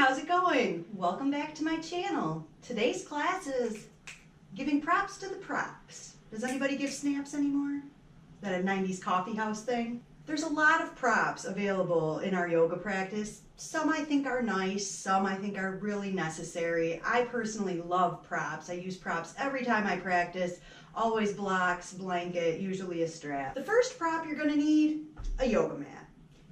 how's it going? Welcome back to my channel. Today's class is giving props to the props. Does anybody give snaps anymore? Is that a 90s coffee house thing? There's a lot of props available in our yoga practice. Some I think are nice, some I think are really necessary. I personally love props. I use props every time I practice. Always blocks, blanket, usually a strap. The first prop you're gonna need, a yoga mat.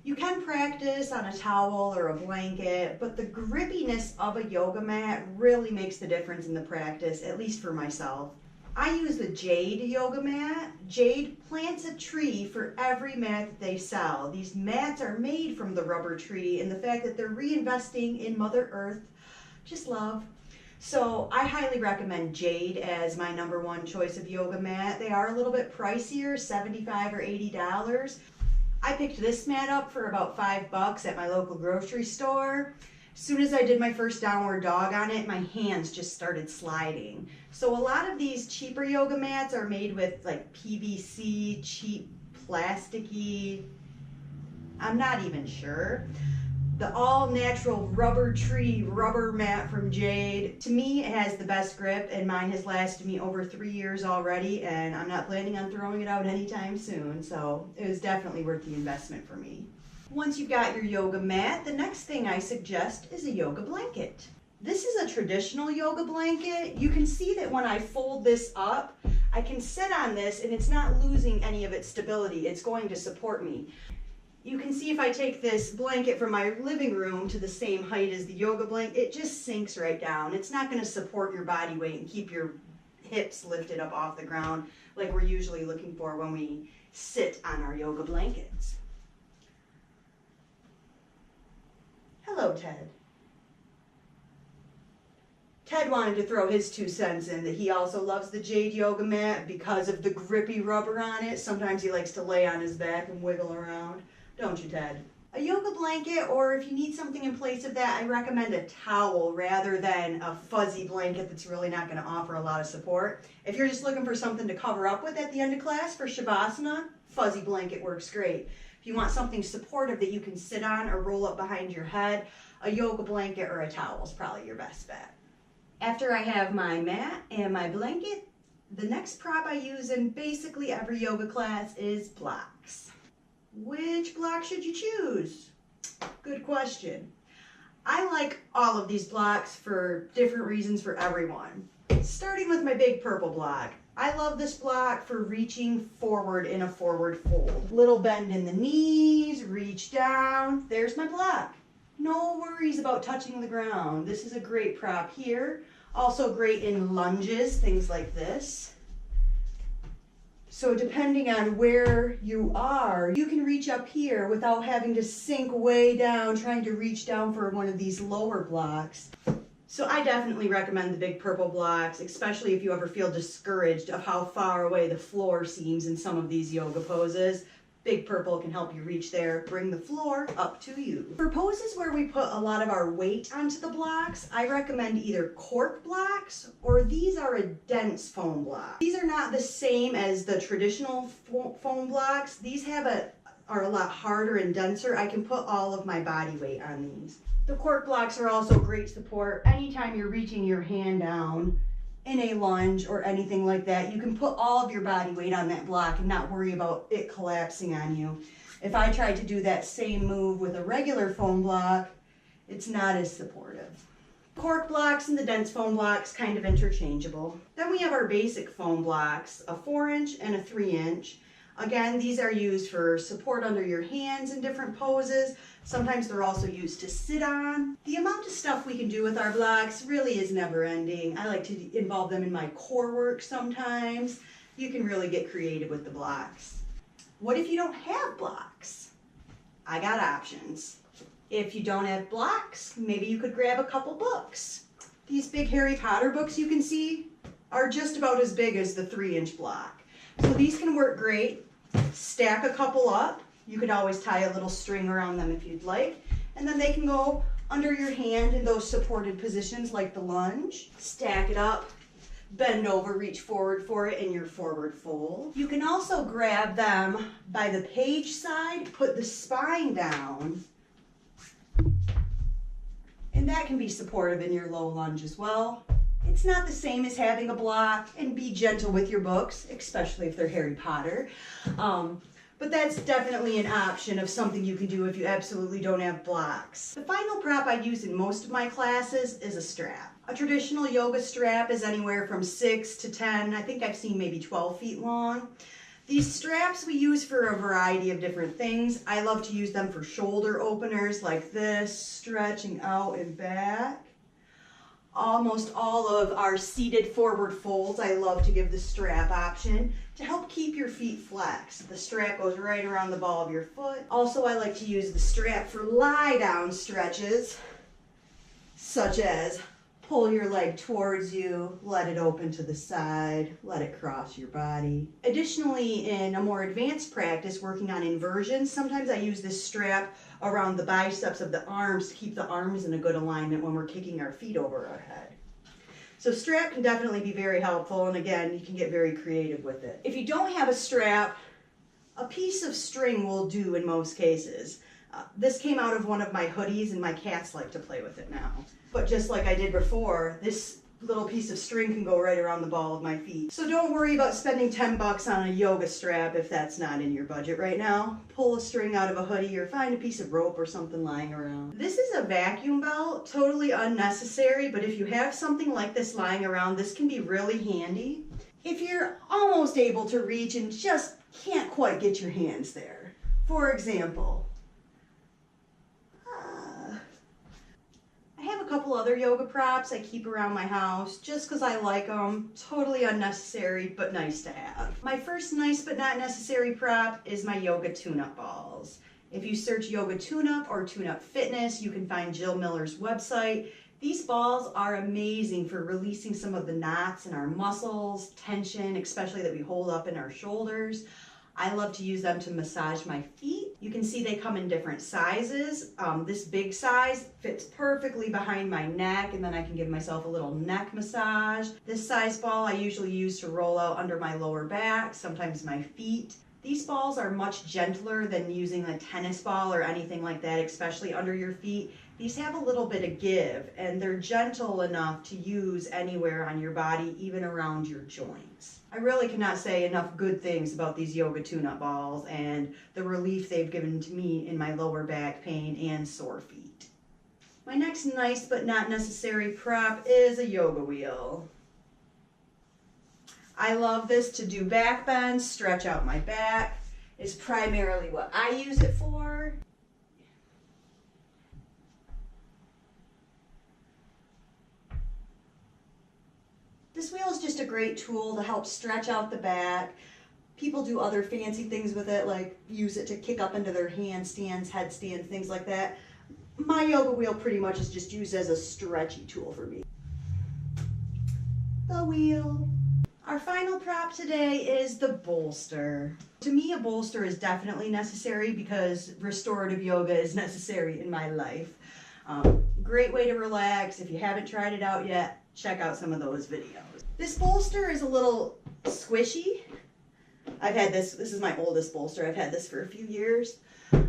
You can practice on a towel or a blanket, but the grippiness of a yoga mat really makes the difference in the practice, at least for myself. I use the Jade yoga mat. Jade plants a tree for every mat that they sell. These mats are made from the rubber tree, and the fact that they're reinvesting in Mother Earth, just love. So I highly recommend Jade as my #1 choice of yoga mat. They are a little bit pricier, $75 or $80. I picked this mat up for about $5 at my local grocery store. As soon as I did my first downward dog on it, my hands just started sliding. So a lot of these cheaper yoga mats are made with like PVC, cheap, plasticky, I'm not even sure. The all-natural rubber tree rubber mat from Jade, to me, it has the best grip, and mine has lasted me over 3 years already, and I'm not planning on throwing it out anytime soon, so it was definitely worth the investment for me. Once you've got your yoga mat, the next thing I suggest is a yoga blanket. This is a traditional yoga blanket. You can see that when I fold this up, I can sit on this and it's not losing any of its stability. It's going to support me. You can see if I take this blanket from my living room to the same height as the yoga blanket, it just sinks right down. It's not going to support your body weight and keep your hips lifted up off the ground like we're usually looking for when we sit on our yoga blankets. Hello, Ted. Ted wanted to throw his 2 cents in that he also loves the Jade yoga mat because of the grippy rubber on it. Sometimes he likes to lay on his back and wiggle around. Don't you, Ted? A yoga blanket, or if you need something in place of that, I recommend a towel rather than a fuzzy blanket that's really not going to offer a lot of support. If you're just looking for something to cover up with at the end of class for Shavasana, fuzzy blanket works great. If you want something supportive that you can sit on or roll up behind your head, a yoga blanket or a towel is probably your best bet. After I have my mat and my blanket, the next prop I use in basically every yoga class is blocks. Which block should you choose? Good question. I like all of these blocks for different reasons for everyone. Starting with my big purple block. I love this block for reaching forward in a forward fold. Little bend in the knees, reach down. There's my block. No worries about touching the ground. This is a great prop here. Also great in lunges, things like this. So depending on where you are, you can reach up here without having to sink way down, trying to reach down for one of these lower blocks. So I definitely recommend the big purple blocks, especially if you ever feel discouraged of how far away the floor seems in some of these yoga poses. Big purple can help you reach there, bring the floor up to you. For poses where we put a lot of our weight onto the blocks, I recommend either cork blocks or these are a dense foam block. These are not the same as the traditional foam blocks. These are a lot harder and denser. I can put all of my body weight on these. The cork blocks are also great support anytime you're reaching your hand down in a lunge or anything like that. You can put all of your body weight on that block and not worry about it collapsing on you. If I tried to do that same move with a regular foam block, it's not as supportive. Cork blocks and the dense foam blocks kind of interchangeable. Then we have our basic foam blocks, a 4-inch and a 3-inch. Again, these are used for support under your hands in different poses. Sometimes they're also used to sit on. The amount of stuff we can do with our blocks really is never ending. I like to involve them in my core work sometimes. You can really get creative with the blocks. What if you don't have blocks? I got options. If you don't have blocks, maybe you could grab a couple books. These big Harry Potter books you can see are just about as big as the 3-inch block. So these can work great. Stack a couple up. You could always tie a little string around them if you'd like. And then they can go under your hand in those supported positions like the lunge. Stack it up, bend over, reach forward for it in your forward fold. You can also grab them by the page side, put the spine down, and that can be supportive in your low lunge as well. It's not the same as having a block, and be gentle with your books, especially if they're Harry Potter. But that's definitely an option of something you can do if you absolutely don't have blocks. The final prop I use in most of my classes is a strap. A traditional yoga strap is anywhere from 6 to 10, I think I've seen maybe 12 feet long. These straps we use for a variety of different things. I love to use them for shoulder openers like this, stretching out and back. Almost all of our seated forward folds, I love to give the strap option to help keep your feet flexed. The strap goes right around the ball of your foot. Also, I like to use the strap for lie down stretches, such as pull your leg towards you, let it open to the side, let it cross your body. Additionally, in a more advanced practice, working on inversions, sometimes I use this strap around the biceps of the arms to keep the arms in a good alignment when we're kicking our feet over our head. So strap can definitely be very helpful, and again, you can get very creative with it. If you don't have a strap, a piece of string will do in most cases. This came out of one of my hoodies, and my cats like to play with it now. But just like I did before, this little piece of string can go right around the ball of my feet. So don't worry about spending 10 bucks on a yoga strap if that's not in your budget right now. Pull a string out of a hoodie or find a piece of rope or something lying around. This is a vacuum belt, totally unnecessary, but if you have something like this lying around, this can be really handy. If you're almost able to reach and just can't quite get your hands there. For example, I have a couple other yoga props I keep around my house just because I like them. Totally unnecessary, but nice to have. My first nice but not necessary prop is my yoga tune-up balls. If you search yoga tune-up or tune-up fitness, you can find Jill Miller's website. These balls are amazing for releasing some of the knots in our muscles, tension, especially that we hold up in our shoulders. I love to use them to massage my feet. You can see they come in different sizes. This big size fits perfectly behind my neck, and then I can give myself a little neck massage. This size ball I usually use to roll out under my lower back, sometimes my feet. These balls are much gentler than using a tennis ball or anything like that, especially under your feet. These have a little bit of give, and they're gentle enough to use anywhere on your body, even around your joints. I really cannot say enough good things about these yoga tune-up balls and the relief they've given to me in my lower back pain and sore feet. My next nice but not necessary prop is a yoga wheel. I love this to do back bends, stretch out my back, is primarily what I use it for. This wheel is just a great tool to help stretch out the back. People do other fancy things with it, like use it to kick up into their handstands, headstands, things like that. My yoga wheel pretty much is just used as a stretchy tool for me. The wheel. Our final prop today is the bolster. To me, a bolster is definitely necessary because restorative yoga is necessary in my life. Great way to relax. If you haven't tried it out yet, check out some of those videos. This bolster is a little squishy. I've had this is my oldest bolster. I've had this for a few years.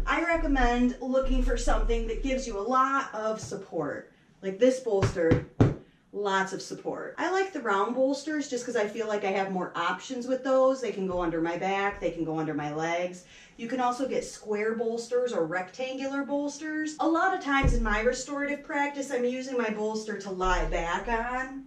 I recommend looking for something that gives you a lot of support. Like this bolster, lots of support. I like the round bolsters just because I feel like I have more options with those. They can go under my back, they can go under my legs. You can also get square bolsters or rectangular bolsters. A lot of times in my restorative practice, I'm using my bolster to lie back on.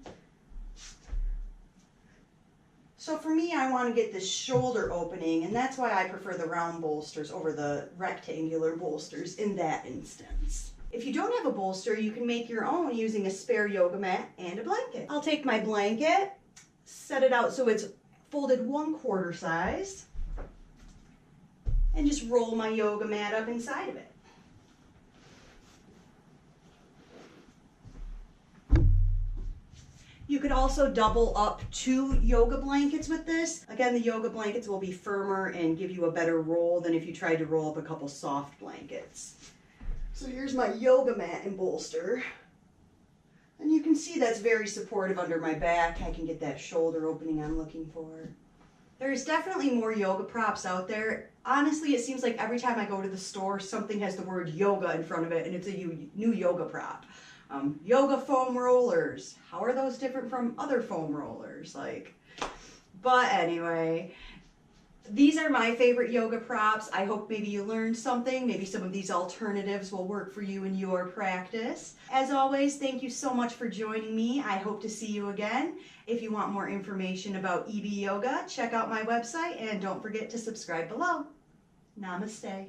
So for me, I want to get this shoulder opening, and that's why I prefer the round bolsters over the rectangular bolsters in that instance. If you don't have a bolster, you can make your own using a spare yoga mat and a blanket. I'll take my blanket, set it out so it's folded 1/4 size, and just roll my yoga mat up inside of it. You could also double up 2 yoga blankets with this. Again, the yoga blankets will be firmer and give you a better roll than if you tried to roll up a couple soft blankets. So here's my yoga mat and bolster. And you can see that's very supportive under my back. I can get that shoulder opening I'm looking for. There's definitely more yoga props out there. Honestly, it seems like every time I go to the store, something has the word yoga in front of it and it's a new yoga prop. Yoga foam rollers. How are those different from other foam rollers? But anyway, these are my favorite yoga props. I hope maybe you learned something. Maybe some of these alternatives will work for you in your practice. As always, thank you so much for joining me. I hope to see you again. If you want more information about EB Yoga, check out my website and don't forget to subscribe below. Namaste.